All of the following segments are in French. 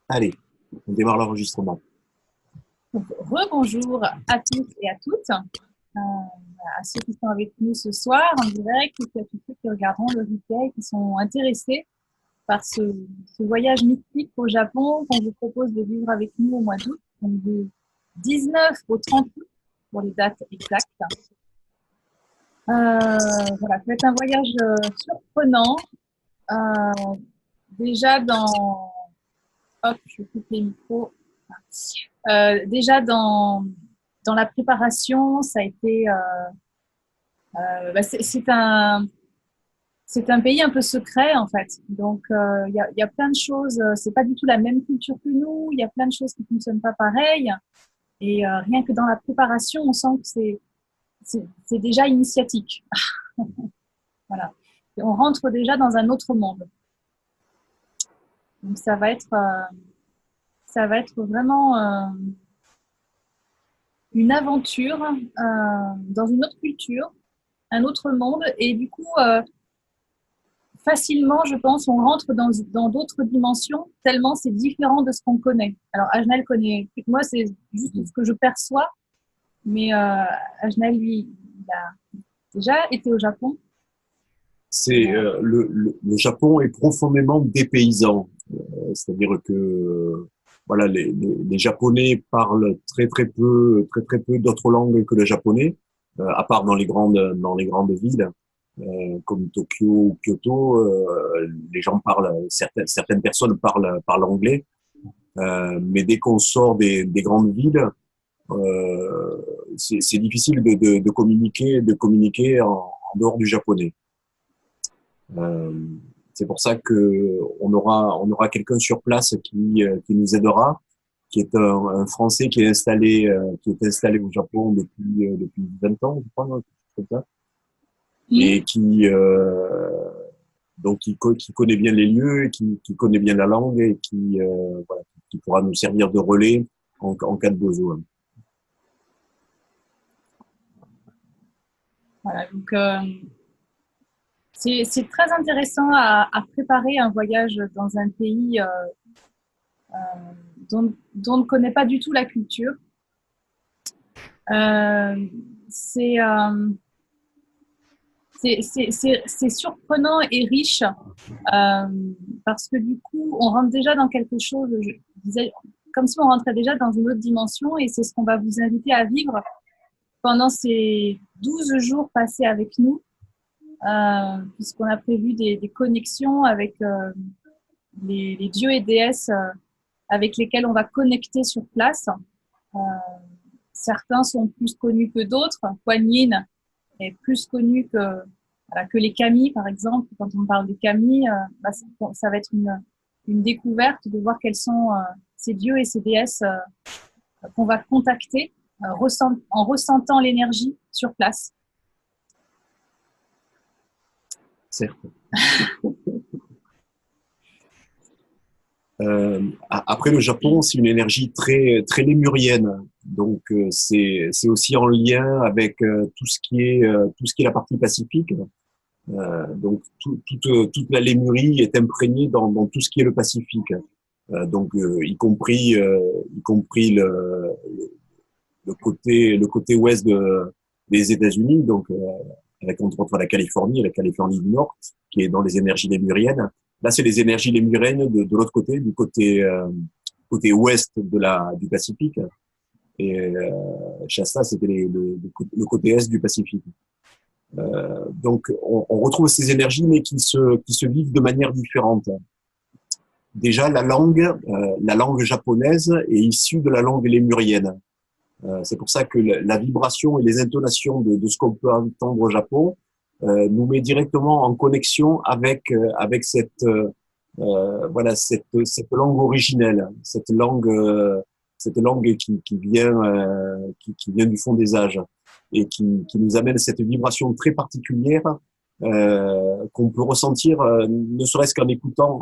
Allez, on démarre l'enregistrement. Rebonjour à tous et à toutes, à ceux qui sont avec nous ce soir en direct et puis à tous ceux qui regarderont le replay, qui sont intéressés par ce voyage mystique au Japon qu'on vous propose de vivre avec nous au mois d'août, donc du 19 au 30 août pour les dates exactes. Voilà, ça va être un voyage surprenant. Déjà dans... Hop, je coupe les micros. Déjà dans la préparation, ça a été... c'est un pays un peu secret en fait. Donc il y a plein de choses. C'est pas du tout la même culture que nous. Il y a plein de choses qui fonctionnent pas pareil. Et rien que dans la préparation, on sent que c'est déjà initiatique. Voilà. Et on rentre déjà dans un autre monde. Donc ça va être vraiment une aventure dans une autre culture, un autre monde. Et du coup, facilement, je pense, on rentre dans d'autres dimensions, tellement c'est différent de ce qu'on connaît. Alors, Ajnal connaît, moi, c'est juste ce que je perçois, mais Ajnal, lui, il a déjà été au Japon. C'est le Japon est profondément dépaysant, c'est-à-dire que voilà, les Japonais parlent très peu d'autres langues que le japonais, à part dans les grandes villes comme Tokyo ou Kyoto. Les gens parlent, certaines personnes parlent anglais, mais dès qu'on sort des grandes villes, c'est difficile de communiquer en dehors du japonais. Euh, c'est pour ça que on aura quelqu'un sur place qui nous aidera, qui est un Français qui est installé au Japon depuis 20 ans, je crois, comme ça, et qui connaît bien les lieux, qui connaît bien la langue et voilà, qui pourra nous servir de relais en cas de besoin. Voilà, donc c'est très intéressant à préparer un voyage dans un pays dont on ne connaît pas du tout la culture. C'est surprenant et riche parce que du coup, on rentre déjà dans quelque chose, je disais, comme si on rentrait déjà dans une autre dimension et c'est ce qu'on va vous inviter à vivre pendant ces 12 jours passés avec nous, puisqu'on a prévu des connexions avec les dieux et déesses avec lesquels on va connecter sur place. Certains sont plus connus que d'autres. Kuan Yin est plus connu que les kami, par exemple. Quand on parle des kami, ça va être une découverte de voir quels sont ces dieux et ces déesses qu'on va contacter en ressentant l'énergie sur place. Certes. Après, le Japon, c'est une énergie très lémurienne, donc c'est aussi en lien avec tout ce qui est la partie pacifique. Donc toute la Lémurie est imprégnée dans tout ce qui est le Pacifique. Donc y compris le côté ouest des États-Unis, donc avec entre autres la Californie du Nord, qui est dans les énergies lémuriennes. Là, c'est les énergies lémuriennes de l'autre côté, du côté ouest du Pacifique. Et Shasta, c'était le côté est du Pacifique. Donc, on retrouve ces énergies, mais qui se vivent de manière différente. Déjà, la langue japonaise est issue de la langue lémurienne. C'est pour ça que la vibration et les intonations de ce qu'on peut entendre au Japon nous met directement en connexion avec cette langue originelle, cette langue qui vient du fond des âges et qui nous amène cette vibration très particulière qu'on peut ressentir ne serait-ce qu'en écoutant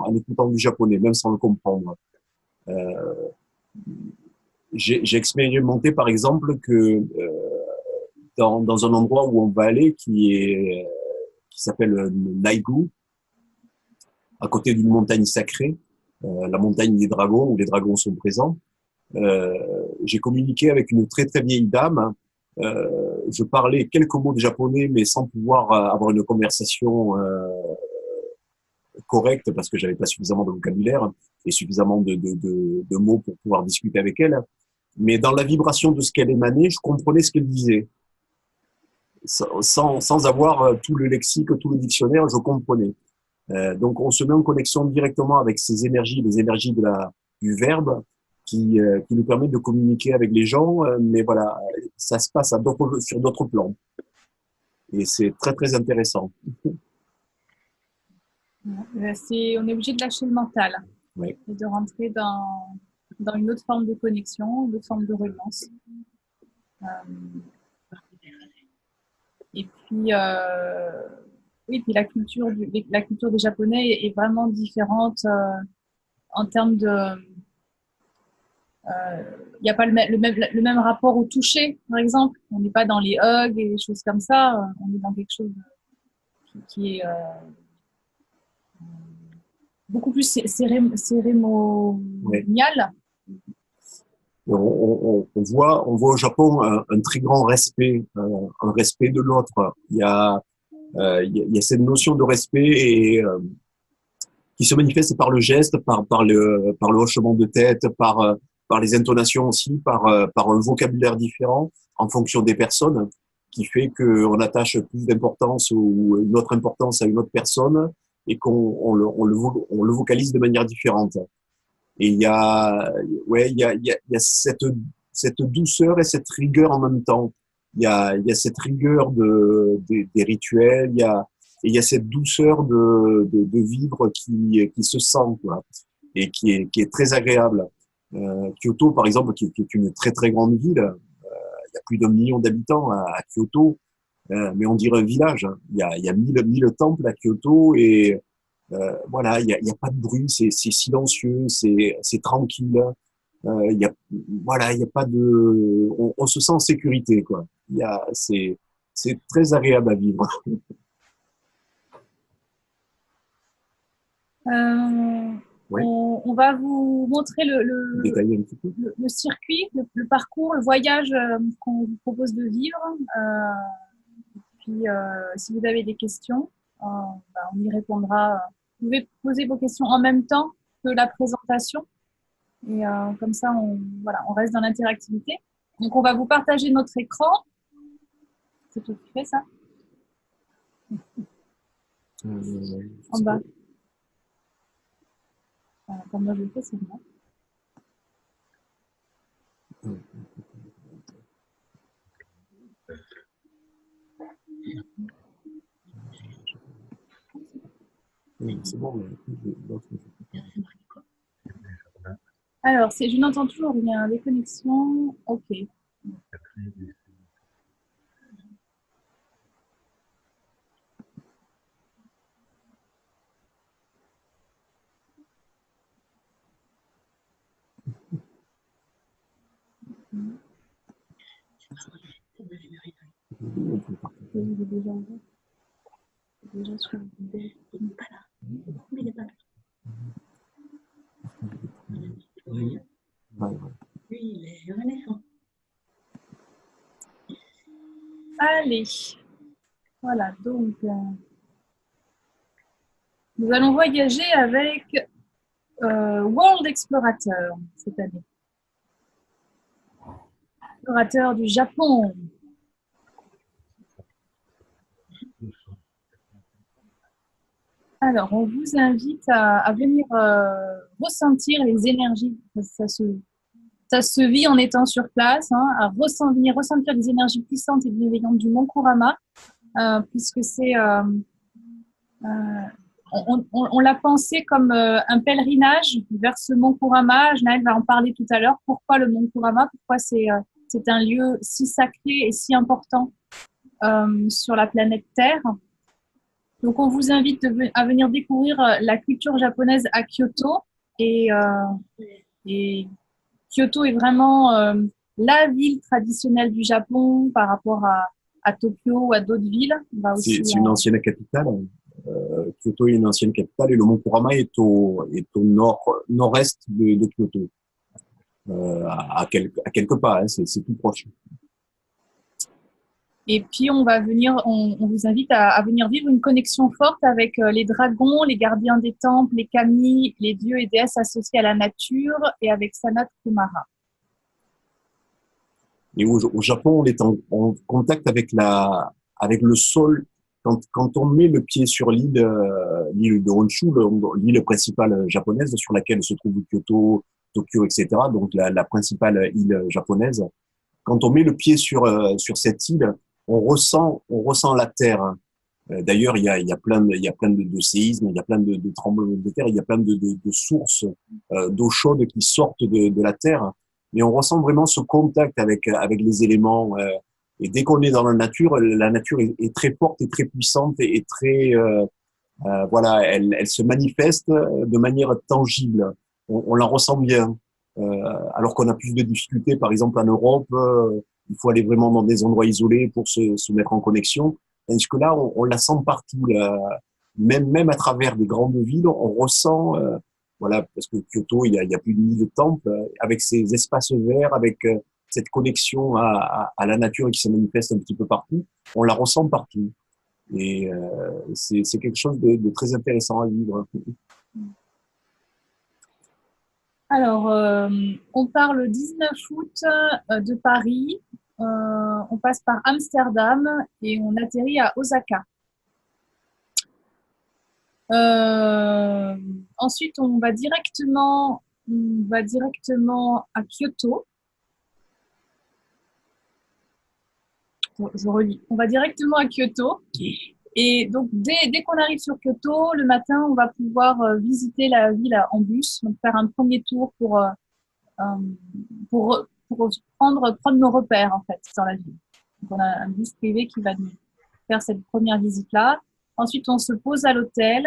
du japonais, même sans le comprendre. J'ai expérimenté par exemple que dans un endroit où on va aller qui s'appelle Naigu, à côté d'une montagne sacrée, la montagne des dragons, où les dragons sont présents. J'ai communiqué avec une très très vieille dame. Je parlais quelques mots de japonais, mais sans pouvoir avoir une conversation correcte parce que j'avais pas suffisamment de vocabulaire et suffisamment de mots pour pouvoir discuter avec elle. Mais dans la vibration de ce qu'elle émanait, je comprenais ce qu'elle disait. Sans avoir tout le lexique, tout le dictionnaire, je comprenais. Donc on se met en connexion directement avec ces énergies, les énergies du verbe, qui nous permet de communiquer avec les gens, mais voilà, ça se passe sur d'autres plans. Et c'est très, très intéressant. On est obligé de lâcher le mental Oui. et de rentrer dans une autre forme de connexion, une autre forme de reliance. Et puis, oui, puis la culture des Japonais est vraiment différente en termes de. Il n'y a pas le même rapport au toucher, par exemple. On n'est pas dans les hugs et des choses comme ça. On est dans quelque chose qui est beaucoup plus cérémonial. Oui. On voit au Japon un très grand respect, un respect de l'autre. Il y a cette notion de respect qui se manifeste par le geste, par le hochement de tête, par les intonations aussi, par un vocabulaire différent en fonction des personnes, qui fait qu'on attache plus d'importance ou une autre importance à une autre personne et qu'on le vocalise de manière différente. Et il y a cette douceur et cette rigueur en même temps. Il y a cette rigueur des rituels, il y a cette douceur de vivre qui se sent, quoi, et qui est très agréable. Kyoto, par exemple, qui est une très très grande ville, il y a plus d'1 million d'habitants à Kyoto, mais on dirait un village. Il y a 1000 temples à Kyoto et voilà, il y a pas de bruit, c'est silencieux, c'est tranquille. Voilà, il y a pas de, on se sent en sécurité, quoi. C'est très agréable à vivre. Oui. On va vous montrer Détailler un petit peu. le circuit, le parcours, le voyage qu'on vous propose de vivre. Puis, si vous avez des questions, on y répondra. Vous pouvez poser vos questions en même temps que la présentation. Et comme ça, on reste dans l'interactivité. Donc, on va vous partager notre écran. C'est toi qui fais ça en bas. Comme moi je le fais, c'est moi. Oui, c'est bon. Alors, je n'entends toujours rien. Les connexions, ok. Il est déjà sur le vidéo. Il n'est pas là. Il n'est pas là. Oui. Lui, il est renaissant. Allez. Voilà, donc nous allons voyager avec World Explorateur cette année. Explorateur du Japon. Alors, on vous invite à venir ressentir les énergies. Ça se vit en étant sur place, hein, venir ressentir les énergies puissantes et bienveillantes du Mont Kurama, puisque c'est on l'a pensé comme un pèlerinage vers ce Mont Kurama. Naël va en parler tout à l'heure. Pourquoi le Mont Kurama? Pourquoi c'est un lieu si sacré et si important sur la planète Terre? Donc, on vous invite à venir découvrir la culture japonaise à Kyoto. Et Kyoto est vraiment la ville traditionnelle du Japon par rapport à Tokyo ou à d'autres villes. C'est une ancienne capitale. Kyoto est une ancienne capitale et le mont Kurama est au nord-est de Kyoto, à quelques pas, hein, c'est tout proche. Et puis, on vous invite à venir vivre une connexion forte avec les dragons, les gardiens des temples, les kami, les dieux et déesses associés à la nature et avec Sanat Kumara. Et au Japon, on est en contact avec le sol. Quand on met le pied sur l'île de Honshu, l'île principale japonaise sur laquelle se trouve Kyoto, Tokyo, etc., donc la principale île japonaise, quand on met le pied sur cette île, on ressent la terre. D'ailleurs, il y a plein de séismes, il y a plein de tremblements de terre, il y a plein de sources d'eau chaude qui sortent de la terre. Mais on ressent vraiment ce contact avec les éléments. Et dès qu'on est dans la nature est très forte et très puissante et très voilà, elle se manifeste de manière tangible. On la ressent bien. Alors qu'on a plus de difficultés, par exemple en Europe, il faut aller vraiment dans des endroits isolés pour se mettre en connexion. Tandis que là, on la sent partout. Là. Même à travers des grandes villes, on ressent, voilà, parce que Kyoto, il y a plus de 1000 temples, avec ces espaces verts, avec cette connexion à la nature qui se manifeste un petit peu partout, on la ressent partout. Et c'est quelque chose de très intéressant à vivre. Alors, on part le 19 août de Paris, on passe par Amsterdam et on atterrit à Osaka. Ensuite, on va directement à Kyoto. Je relis. On va directement à Kyoto. Et donc, dès qu'on arrive sur Kyoto, le matin, on va pouvoir visiter la ville en bus, donc faire un premier tour pour prendre nos repères, en fait, dans la ville. Donc, on a un bus privé qui va nous faire cette première visite-là. Ensuite, on se pose à l'hôtel.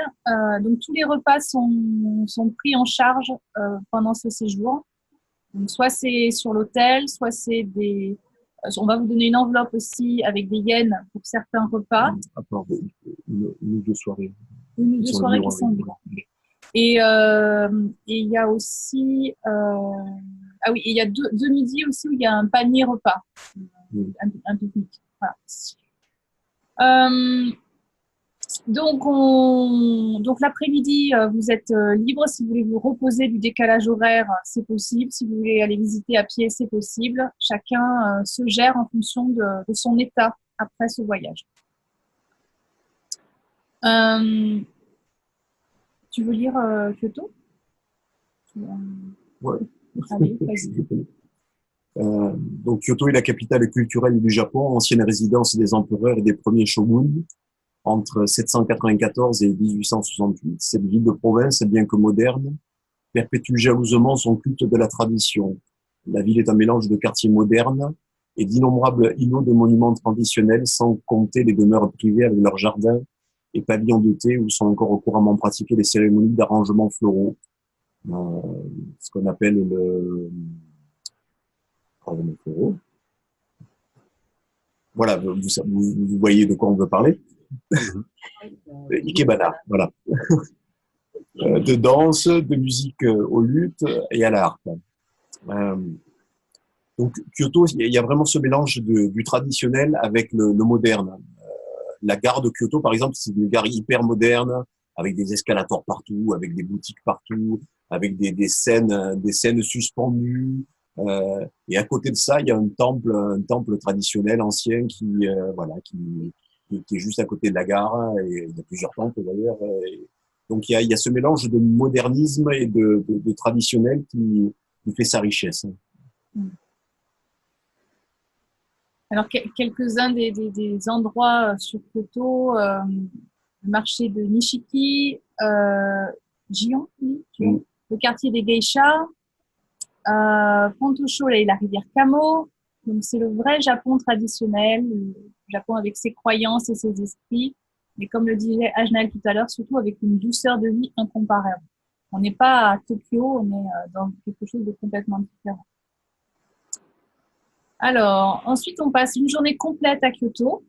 Donc, tous les repas sont pris en charge pendant ce séjour. Donc, soit c'est sur l'hôtel, soit c'est des... On va vous donner une enveloppe aussi avec des yens pour certains repas. À part une ou deux soirées. Une ou deux soirées qui sont libres. Et il y a aussi... ah oui, et il y a deux midis aussi où il y a un panier repas, un pique-nique. Voilà. Donc l'après-midi, vous êtes libre. Si vous voulez vous reposer du décalage horaire, c'est possible. Si vous voulez aller visiter à pied, c'est possible. Chacun se gère en fonction de son état après ce voyage. Tu veux lire Kyoto? Ouais. Allez, vas-y. Donc Kyoto est la capitale culturelle du Japon, ancienne résidence des empereurs et des premiers shoguns entre 794 et 1868. Cette ville de province, bien que moderne, perpétue jalousement son culte de la tradition. La ville est un mélange de quartiers modernes et d'innombrables îlots de monuments traditionnels, sans compter les demeures privées avec leurs jardins et pavillons de thé où sont encore couramment pratiquées les cérémonies d'arrangements floraux. Ce qu'on appelle le floraux. Voilà, vous voyez de quoi on veut parler. Ikebana, voilà. De danse, de musique au luth et à la harpe. Donc Kyoto, il y a vraiment ce mélange du traditionnel avec le moderne. La gare de Kyoto, par exemple, c'est une gare hyper moderne, avec des escalators partout, avec des boutiques partout, avec des scènes suspendues. Et à côté de ça, il y a un temple traditionnel ancien qui est juste à côté de la gare. Et il y a plusieurs temples d'ailleurs. Donc il y a ce mélange de modernisme et de traditionnel qui fait sa richesse. Alors, quelques-uns des endroits sur Kyoto, le marché de Nishiki, Gion, le quartier des geishas, Pontosho et la rivière Kamo. Donc, c'est le vrai Japon traditionnel, le Japon avec ses croyances et ses esprits, mais comme le disait Ajnal tout à l'heure, surtout avec une douceur de vie incomparable. On n'est pas à Tokyo, on est dans quelque chose de complètement différent. Alors, ensuite, on passe une journée complète à Kyoto.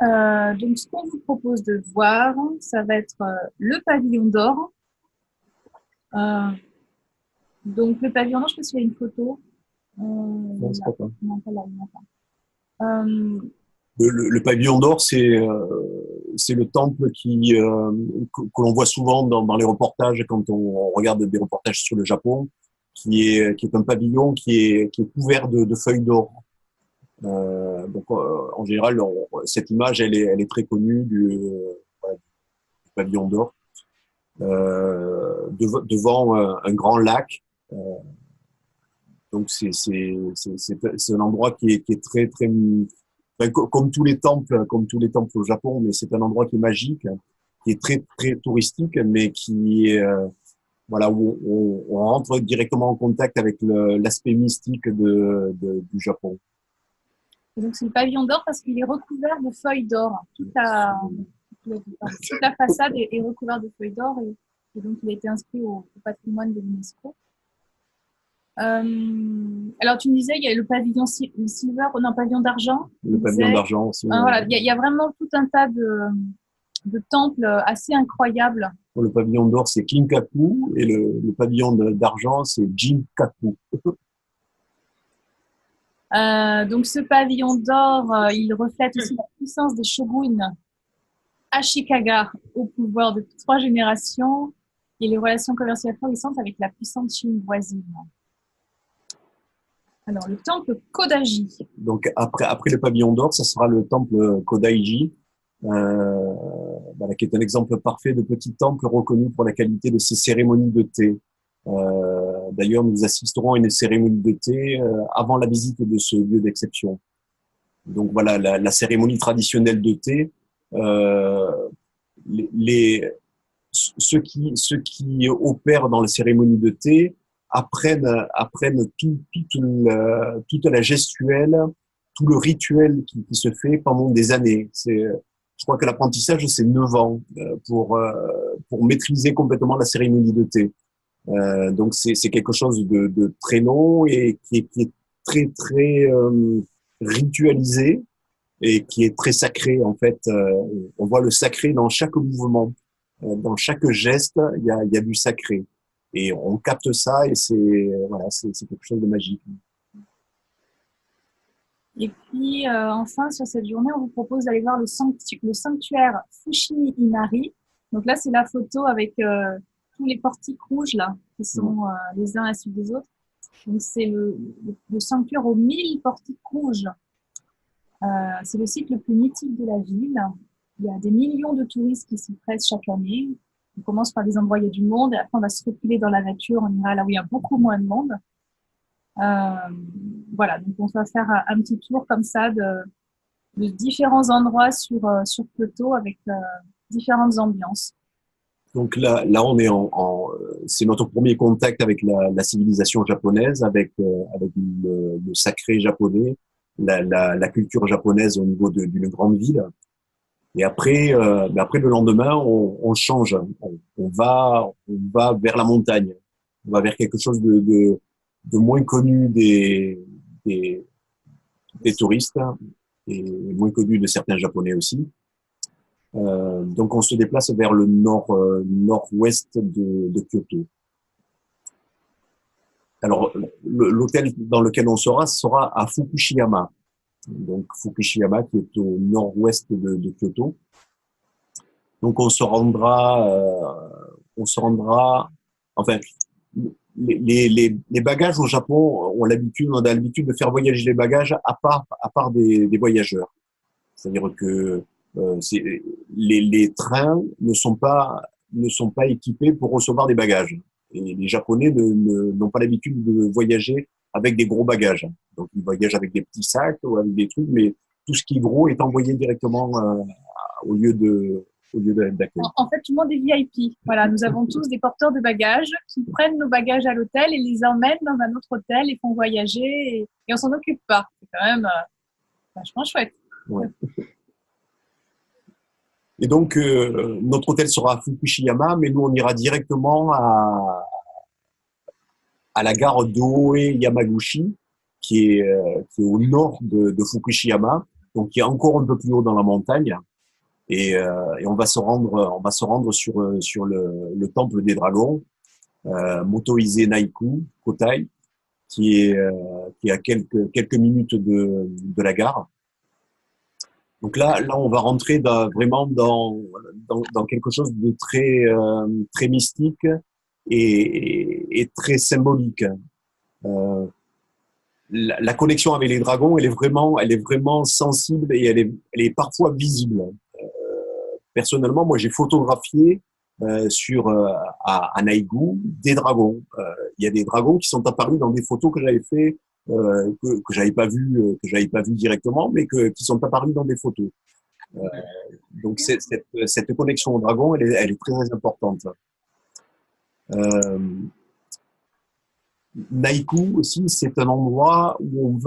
Donc, ce qu'on vous propose de voir, ça va être le pavillon d'or. Donc, le pavillon d'or, je ne sais pas s'il y a une photo. Non, c'est pas ça. Non, pas là, il n'y en a pas. Le pavillon d'or, c'est le temple que l'on voit souvent dans les reportages quand on regarde des reportages sur le Japon, qui est un pavillon qui est couvert de feuilles d'or. En général, cette image, elle est très connue voilà, du pavillon d'or, devant un grand lac. Euh, donc c'est un endroit qui est très très enfin, comme tous les temples au Japon, mais c'est un endroit qui est magique, qui est très très touristique, mais qui est voilà où on rentre directement en contact avec l'aspect mystique du Japon. Et donc, c'est le pavillon d'or parce qu'il est recouvert de feuilles d'or. Toute la façade est recouverte de feuilles d'or et donc il a été inscrit au patrimoine de l'UNESCO. Alors, tu me disais, il y a le pavillon silver, non, pavillon d'argent. Le pavillon d'argent aussi. Voilà, il y a vraiment tout un tas de temples assez incroyables. Le pavillon d'or, c'est Kinkaku, et le pavillon d'argent, c'est Jinkaku. Donc, ce pavillon d'or, il reflète aussi la puissance des shoguns Ashikaga au pouvoir de 3 générations et les relations commerciales florissantes avec la puissante Chine voisine. Alors, le temple Kodaji. Donc, après le pavillon d'or, ça sera le temple Kodaiji, voilà, qui est un exemple parfait de petit temple reconnu pour la qualité de ses cérémonies de thé. D'ailleurs, nous assisterons à une cérémonie de thé avant la visite de ce lieu d'exception. Donc voilà, la cérémonie traditionnelle de thé. Ceux qui opèrent dans la cérémonie de thé apprennent toute la gestuelle, tout le rituel qui se fait pendant des années. Je crois que l'apprentissage, c'est 9 ans pour maîtriser complètement la cérémonie de thé. Donc c'est quelque chose de très long et qui est très très ritualisé et qui est très sacré en fait. On voit le sacré dans chaque mouvement, dans chaque geste, il y a du sacré et on capte ça et c'est quelque chose de magique. Et puis enfin sur cette journée, on vous propose d'aller voir le sanctuaire Fushimi Inari. Donc là, c'est la photo avec tous les portiques rouges là, qui sont les uns à la suite des autres. Donc c'est le sanctuaire aux 1000 portiques rouges. C'est le site le plus mythique de la ville. Il y a des millions de touristes qui s'y pressent chaque année. On commence par des endroits où il y a du monde et après on va se reculer dans la nature. On ira là où il y a beaucoup moins de monde. Voilà, donc on va faire un petit tour comme ça de différents endroits sur Kyoto avec différentes ambiances. Donc là on est c'est notre premier contact avec la civilisation japonaise, avec le sacré japonais, la culture japonaise au niveau d'une grande ville. Et après le lendemain, on change, on va vers la montagne, on va vers quelque chose de moins connu des touristes et moins connu de certains Japonais aussi. Donc on se déplace vers le nord-ouest de Kyoto. Alors l'hôtel dans lequel on sera à Fukushiyama. Donc Fukushiyama qui est au nord-ouest de Kyoto. Donc on se rendra, enfin les bagages au Japon on a l'habitude de faire voyager les bagages à part des voyageurs. C'est-à-dire que les trains ne sont pas équipés pour recevoir des bagages. Et les Japonais n'ont pas l'habitude de voyager avec des gros bagages. Donc ils voyagent avec des petits sacs ou avec des trucs, mais tout ce qui est gros est envoyé directement au lieu d'accueil. En fait, tout le monde est VIP. Voilà, nous avons tous des porteurs de bagages qui prennent nos bagages à l'hôtel et les emmènent dans un autre hôtel et font voyager et on s'en occupe pas. C'est quand même vachement chouette. Ouais. Et donc, notre hôtel sera à Fukushiyama, mais nous, on ira directement à la gare d'Oe Yamaguchi, qui est au nord de Fukushiyama. donc qui est encore un peu plus haut dans la montagne. Et on va se rendre sur le temple des dragons, Motoise Naiku Kotai, qui est à quelques minutes de la gare. Donc là, on va rentrer vraiment dans quelque chose de très mystique et très symbolique. La connexion avec les dragons, elle est vraiment sensible et elle est parfois visible. Personnellement, moi, j'ai photographié à Naïgou des dragons. Il y a des dragons qui sont apparus dans des photos que j'avais fait, que j'avais pas vu directement, mais qui sont apparus dans des photos. Donc cette connexion au dragon, elle est très importante. Naïkou aussi, c'est un endroit où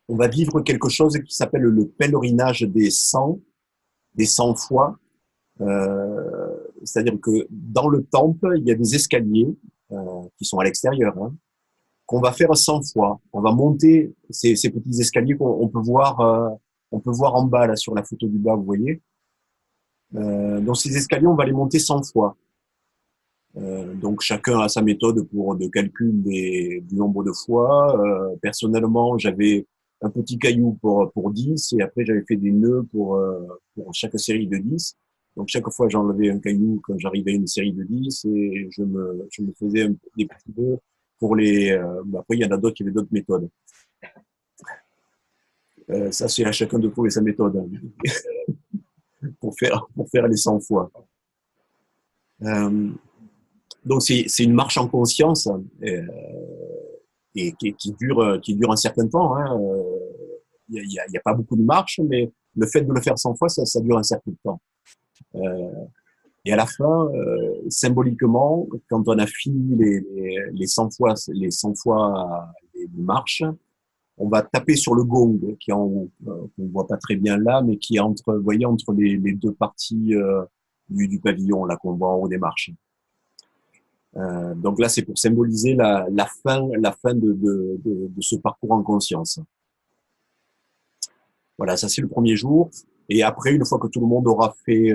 on va vivre quelque chose qui s'appelle le pèlerinage des 100 fois. C'est-à-dire que dans le temple, il y a des escaliers qui sont à l'extérieur, hein, qu'on va faire 100 fois. On va monter ces petits escaliers qu'on peut voir en bas là sur la photo du bas, vous voyez. Donc ces escaliers, on va les monter 100 fois. Donc chacun a sa méthode de calcul du nombre de fois. Personnellement, j'avais un petit caillou pour 10 et après j'avais fait des nœuds pour chaque série de 10. Donc chaque fois j'enlevais un caillou quand j'arrivais à une série de 10 et je me faisais des petits nœuds pour après il y en a d'autres qui avaient d'autres méthodes. Ça c'est à chacun de trouver sa méthode pour faire les 100 fois. Donc c'est une marche en conscience et qui dure un certain temps. Hein. Il y a pas beaucoup de marches, mais le fait de le faire 100 fois, ça dure un certain temps. Et à la fin, symboliquement, quand on a fini les 100 fois les marches, on va taper sur le gong qui est en haut, qu'on voit pas très bien là, mais qui est vous voyez, entre les deux parties du pavillon là qu'on voit en haut des marches. Donc là, c'est pour symboliser la fin de ce parcours en conscience. Voilà, ça c'est le premier jour. Et après, une fois que tout le monde aura fait,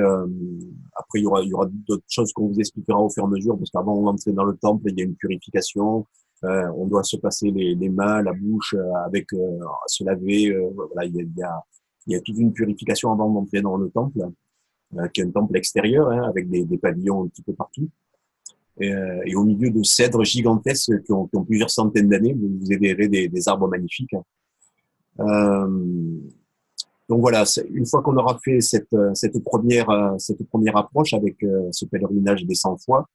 après il y aura d'autres choses qu'on vous expliquera au fur et à mesure, parce qu'avant d'entrer dans le temple, il y a une purification. On doit se passer les mains, la bouche, se laver. Voilà, il y a toute une purification avant d'entrer dans le temple, qui est un temple extérieur, hein, avec des pavillons un petit peu partout. Et au milieu de cèdres gigantesques qui ont plusieurs centaines d'années, vous verrez des arbres magnifiques. Donc voilà, une fois qu'on aura fait cette première approche avec ce pèlerinage des 100 fois,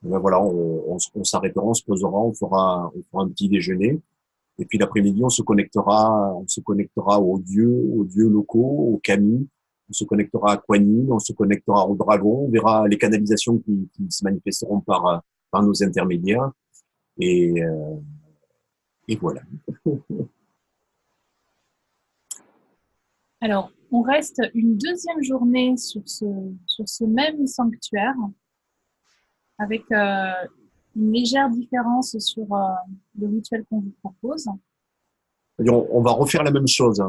ben voilà, on s'arrêtera, on se posera, on fera un petit déjeuner. Et puis l'après-midi, on se connectera aux dieux locaux, aux kami, on se connectera à Kuan Yin, on se connectera aux dragons, on verra les canalisations qui se manifesteront par nos intermédiaires. Et voilà. Alors, on reste une deuxième journée sur ce même sanctuaire, avec une légère différence sur le rituel qu'on vous propose. On va refaire la même chose.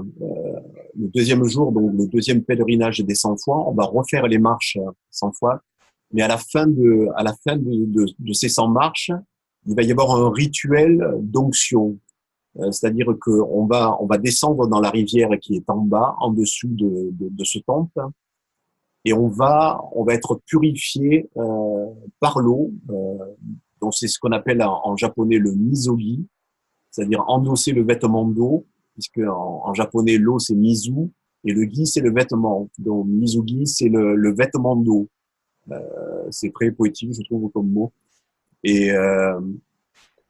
Le deuxième jour, donc le deuxième pèlerinage des 100 fois, on va refaire les marches 100 fois. Mais à la fin de ces 100 marches, il va y avoir un rituel d'onction. C'est-à-dire qu'on va descendre dans la rivière qui est en bas, en dessous de ce temple, et on va être purifié par l'eau. Donc c'est ce qu'on appelle en japonais le misogi, c'est-à-dire endosser le vêtement d'eau, puisque en japonais l'eau c'est mizu et le gi c'est le vêtement. Donc misogi c'est le vêtement d'eau. C'est très poétique, je trouve, comme mot. Et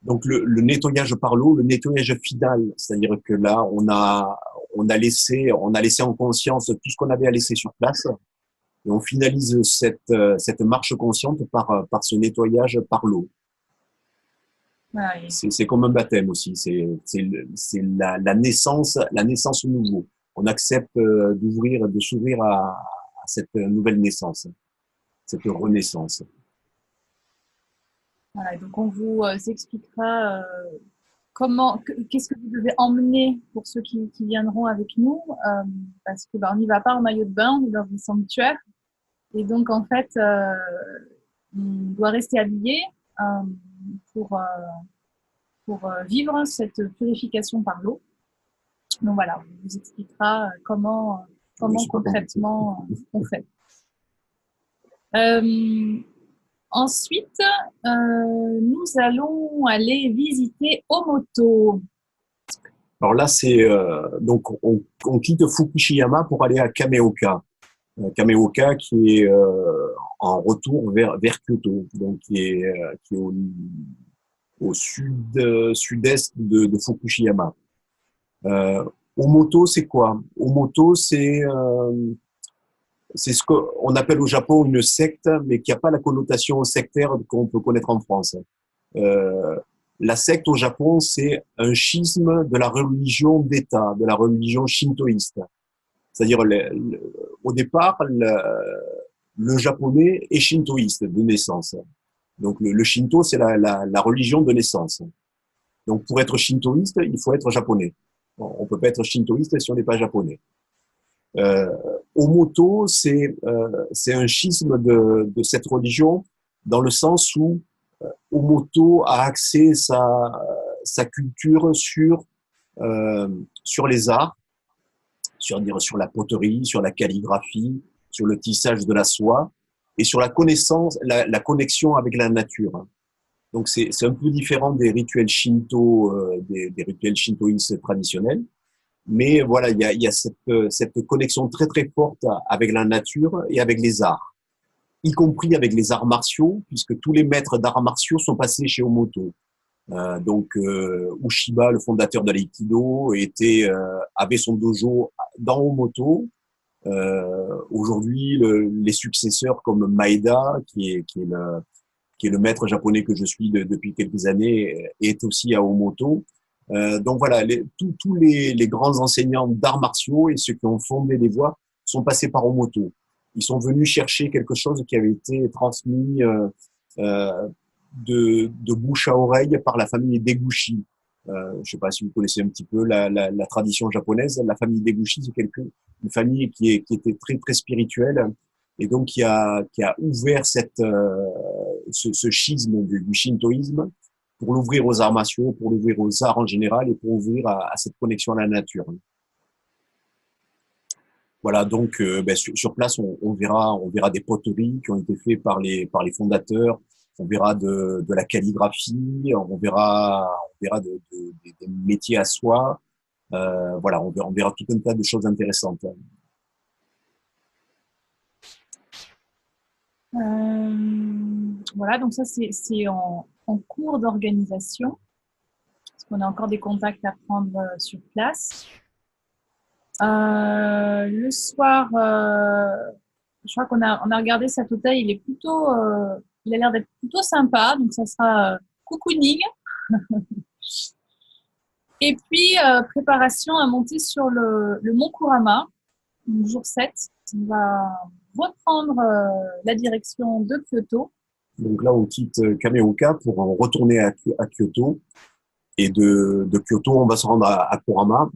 donc le nettoyage par l'eau, le nettoyage final, c'est-à-dire que là on a laissé en conscience tout ce qu'on avait à laisser sur place et on finalise cette marche consciente par ce nettoyage par l'eau. Ouais. C'est comme un baptême aussi, c'est la naissance au nouveau. On accepte de s'ouvrir à cette nouvelle naissance, cette renaissance. Voilà, donc on vous expliquera qu'est-ce que vous devez emmener pour ceux qui viendront avec nous, parce que on n'y va pas en maillot de bain, on est dans un sanctuaire, et donc en fait, on doit rester habillé pour, euh, pour vivre cette purification par l'eau. Donc voilà, on vous expliquera comment concrètement on fait. Ensuite, nous allons aller visiter Omoto. Alors là, c'est donc on quitte Fukushiyama pour aller à Kameoka. Kameoka qui est en retour vers Kyoto, donc qui est au sud-est de Fukushiyama. Omoto, c'est quoi? Omoto, c'est ce qu'on appelle au Japon une secte, mais qui n'a pas la connotation sectaire qu'on peut connaître en France. La secte au Japon, c'est un schisme de la religion d'État, de la religion shintoïste. C'est-à-dire, au départ, le japonais est shintoïste de naissance. Donc, le shinto, c'est la religion de naissance. Donc, pour être shintoïste, il faut être japonais. On peut pas être shintoïste si on n'est pas japonais. Omoto, c'est un schisme de cette religion dans le sens où Omoto a axé sa culture sur les arts, sur la poterie, sur la calligraphie, sur le tissage de la soie et sur la connaissance, la connexion avec la nature. Donc c'est un peu différent des rituels shinto, des rituels shintoïstes traditionnels. Mais voilà, il y a cette connexion très très forte avec la nature et avec les arts, y compris avec les arts martiaux, puisque tous les maîtres d'arts martiaux sont passés chez Omoto. Ushiba, le fondateur de l'aïkido, avait son dojo dans Omoto. Aujourd'hui, les successeurs comme Maeda, qui est le maître japonais que je suis depuis quelques années, est aussi à Omoto. Donc voilà, tous les grands enseignants d'arts martiaux et ceux qui ont fondé les voies sont passés par Omoto. Ils sont venus chercher quelque chose qui avait été transmis de bouche à oreille par la famille Deguchi. Je ne sais pas si vous connaissez un petit peu la tradition japonaise. La famille Deguchi, c'est une famille qui était très très spirituelle et donc qui a ouvert ce schisme du shintoïsme pour l'ouvrir aux arts martiaux, pour l'ouvrir aux arts en général et pour ouvrir à cette connexion à la nature. Voilà, donc sur place, on verra des poteries qui ont été faites par les fondateurs. On verra de la calligraphie, on verra des métiers à soie. Voilà, on verra tout un tas de choses intéressantes. Voilà, donc ça c'est en cours d'organisation, parce qu'on a encore des contacts à prendre sur place. Le soir, je crois qu'on a regardé cet hôtel, il a l'air d'être plutôt sympa, donc ça sera cocooning. Et puis, préparation à monter sur le mont Kurama, le jour 7. On va reprendre la direction de Kyoto. Donc là, on quitte Kameoka pour retourner à Kyoto. Et de Kyoto, on va se rendre à Kurama,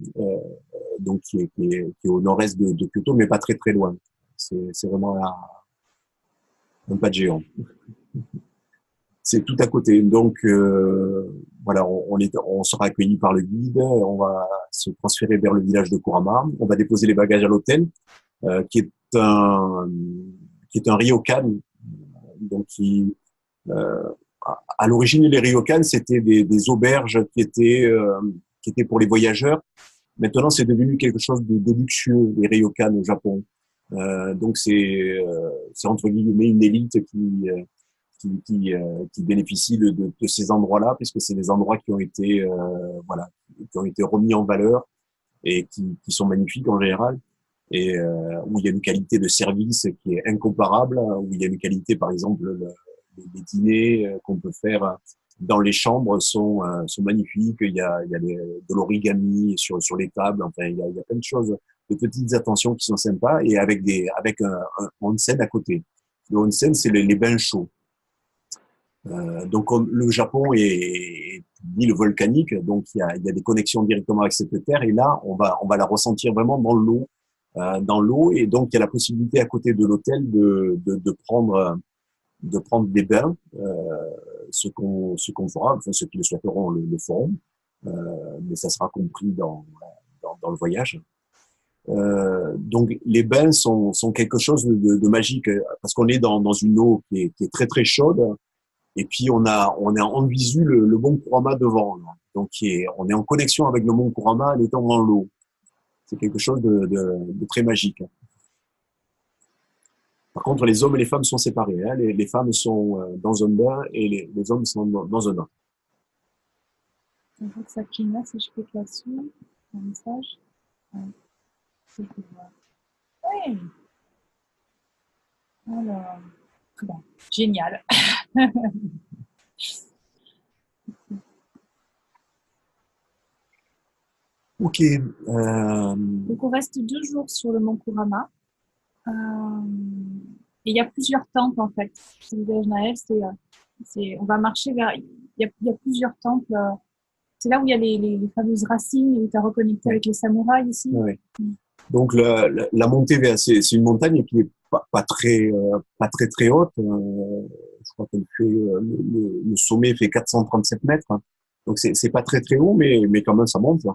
donc qui est au nord-est de Kyoto, mais pas très très loin. C'est vraiment un pas de géant. C'est tout à côté. Donc voilà, on sera accueilli par le guide. On va se transférer vers le village de Kurama. On va déposer les bagages à l'hôtel, qui est un ryokan. Donc à l'origine, les ryokan, c'était des auberges qui étaient pour les voyageurs. Maintenant, c'est devenu quelque chose de luxueux, les ryokan au Japon. Donc c'est entre guillemets une élite qui bénéficie de ces endroits-là, puisque c'est des endroits qui ont été remis en valeur et qui sont magnifiques en général, et où il y a une qualité de service qui est incomparable, où il y a une qualité, par exemple, les dîners qu'on peut faire dans les chambres sont magnifiques. Il y a de l'origami sur les tables. Enfin, il y a plein de choses, de petites attentions qui sont sympas, et avec un onsen à côté. Le onsen, c'est les bains chauds. Donc le Japon est une île volcanique, donc il y a des connexions directement avec cette terre, et là on va la ressentir vraiment dans l'eau, et donc il y a la possibilité à côté de l'hôtel de prendre des bains, ce qu'on fera, enfin ceux qui le souhaiteront le feront, mais ça sera compris dans le voyage. Donc les bains sont quelque chose de magique, parce qu'on est dans une eau qui est très très chaude, et puis on a en visu le mont Kurama devant, là. Donc on est en connexion avec le mont Kurama en étant dans l'eau. C'est quelque chose de très magique. Par contre, les hommes et les femmes sont séparés, hein. Les femmes sont dans un bain et les hommes sont dans un autre. Je vois que ça clignote là, si je clique là-dessus, un message. Ouais. Oui. Alors, bon, génial. Ok. Donc, on reste 2 jours sur le mont Kurama. Et il y a plusieurs temples, en fait. Le village Naël, on va marcher vers. Il y a plusieurs temples. C'est là où il y a les fameuses racines, où tu as reconnecté avec les samouraïs ici. Ouais. Donc la montée c'est une montagne qui est pas très très haute. Je crois qu'elle fait le sommet fait 437 mètres. Donc c'est pas très très haut, mais quand même ça monte.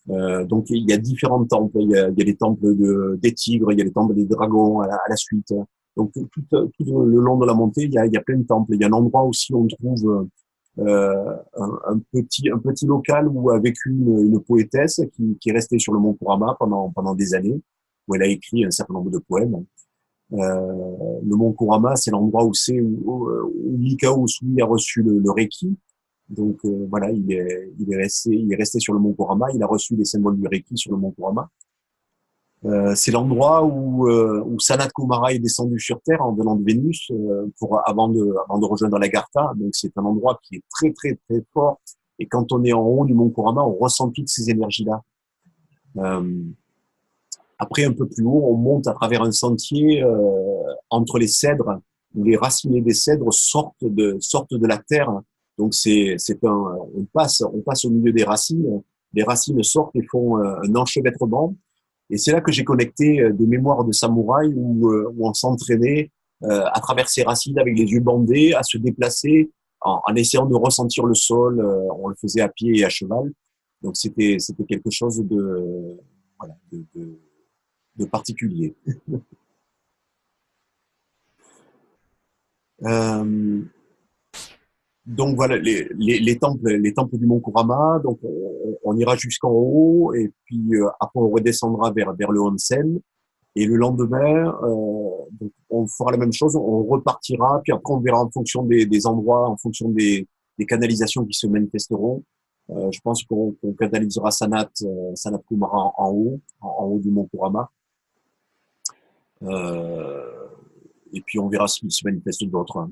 Donc il y a différents temples. Il y a les temples des tigres, il y a les temples des dragons à la suite. Donc tout le long de la montée, il y a plein de temples. Il y a un endroit aussi où on trouve un petit local où a vécu une poétesse qui est restée sur le mont Kurama pendant des années, où elle a écrit un certain nombre de poèmes. Le mont Kurama, c'est l'endroit où Mikao Usui a reçu le Reiki. Donc voilà, il est resté sur le mont Kurama, il a reçu les symboles du Reiki sur le mont Kurama. C'est l'endroit où Sanat Kumara est descendu sur Terre en venant de Vénus avant de rejoindre l'Agartha. Donc c'est un endroit qui est très très très fort. Et quand on est en haut du mont Kurama, on ressent toutes ces énergies-là. Après, un peu plus haut, on monte à travers un sentier entre les cèdres, où les racines des cèdres sortent de la terre. Donc on passe au milieu des racines. Les racines sortent et font un enchevêtrement. Et c'est là que j'ai connecté des mémoires de samouraï où on s'entraînait à travers ces racines avec les yeux bandés, à se déplacer en essayant de ressentir le sol. On le faisait à pied et à cheval. Donc c'était quelque chose voilà, de particulier. Donc voilà les temples du mont Kurama. Donc on ira jusqu'en haut et puis après on redescendra vers le onsen. Et le lendemain, donc on fera la même chose, on repartira, puis après on verra en fonction des endroits, en fonction des canalisations qui se manifesteront. Je pense qu'on canalisera Sanat Kumara en haut du mont Kurama. Et puis on verra ce qui se manifeste d'autres.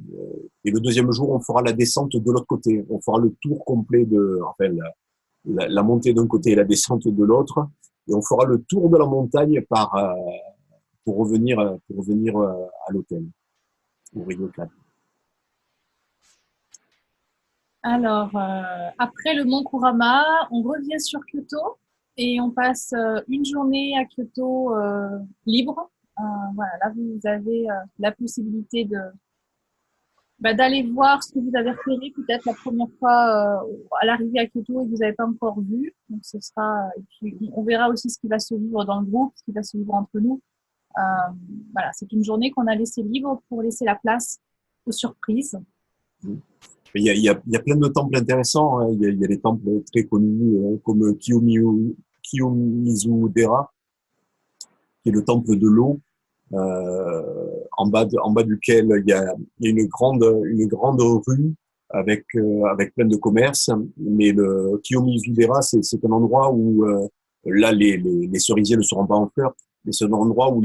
Et le deuxième jour, on fera la descente de l'autre côté. On fera le tour complet enfin, la montée d'un côté et la descente de l'autre. Et on fera le tour de la montagne pour revenir à l'hôtel, au Ryokan. Alors, après le mont Kurama, on revient sur Kyoto et on passe une journée à Kyoto libre. Voilà, là, vous avez la possibilité d'aller voir ce que vous avez repéré peut-être la première fois à l'arrivée à Kyoto et que vous n'avez pas encore vu. Donc, et puis, on verra aussi ce qui va se vivre dans le groupe, ce qui va se vivre entre nous. Voilà, c'est une journée qu'on a laissée libre pour laisser la place aux surprises. Il y a plein de temples intéressants. Il y a des temples très connus comme Kiyomizu-dera, qui est le temple de l'eau, en bas duquel il y a une grande rue avec plein de commerces. Mais le Kiyomizu-dera, c'est un endroit où là les cerisiers ne seront pas en fleurs, mais c'est un endroit où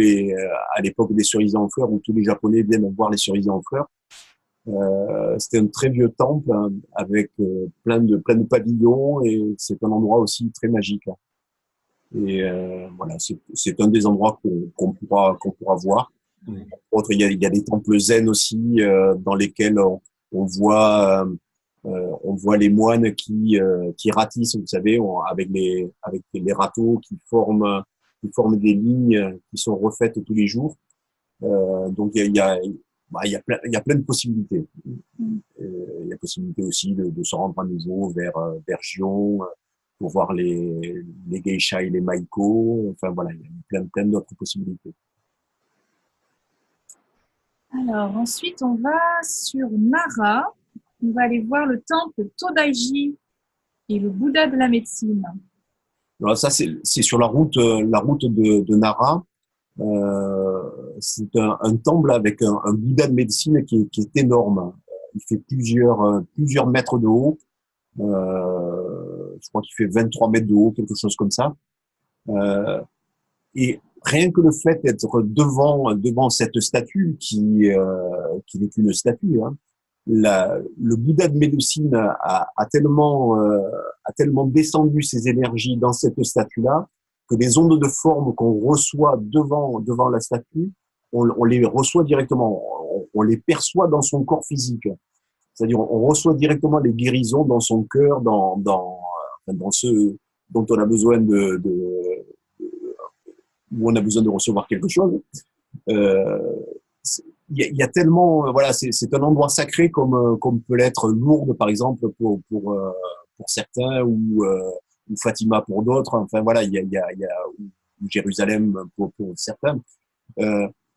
à l'époque des cerisiers en fleurs, où tous les Japonais viennent voir les cerisiers en fleurs. C'était un très vieux temple avec plein de pavillons, et c'est un endroit aussi très magique. Et voilà, c'est un des endroits qu'on pourra voir. Autre, il y a des temples zen aussi dans lesquels on voit les moines qui ratissent, vous savez, avec les râteaux qui forment des lignes qui sont refaites tous les jours. Donc il y a plein de possibilités. Il y a possibilité aussi de se rendre à nouveau vers Gion pour voir les geishas et les maiko. Enfin voilà, il y a plein d'autres possibilités. Alors ensuite, on va sur Nara. On va aller voir le temple Todaiji et le Bouddha de la médecine. Alors ça, c'est sur la route de Nara. C'est un temple avec un Bouddha de médecine qui est énorme. Il fait plusieurs mètres de haut. Je crois qu'il fait 23 mètres de haut, quelque chose comme ça. Et rien que le fait d'être devant cette statue qui n'est qu'une statue, hein, le Bouddha de médecine a tellement descendu ses énergies dans cette statue-là que les ondes de forme qu'on reçoit devant la statue, on les reçoit directement, on les perçoit dans son corps physique. C'est-à-dire, on reçoit directement les guérisons dans son cœur, dans ce dont on a besoin où on a besoin de recevoir quelque chose. Il y a tellement, voilà, c'est un endroit sacré comme peut l'être Lourdes, par exemple, pour certains, ou Fatima pour d'autres. Enfin voilà, il y a ou Jérusalem pour certains.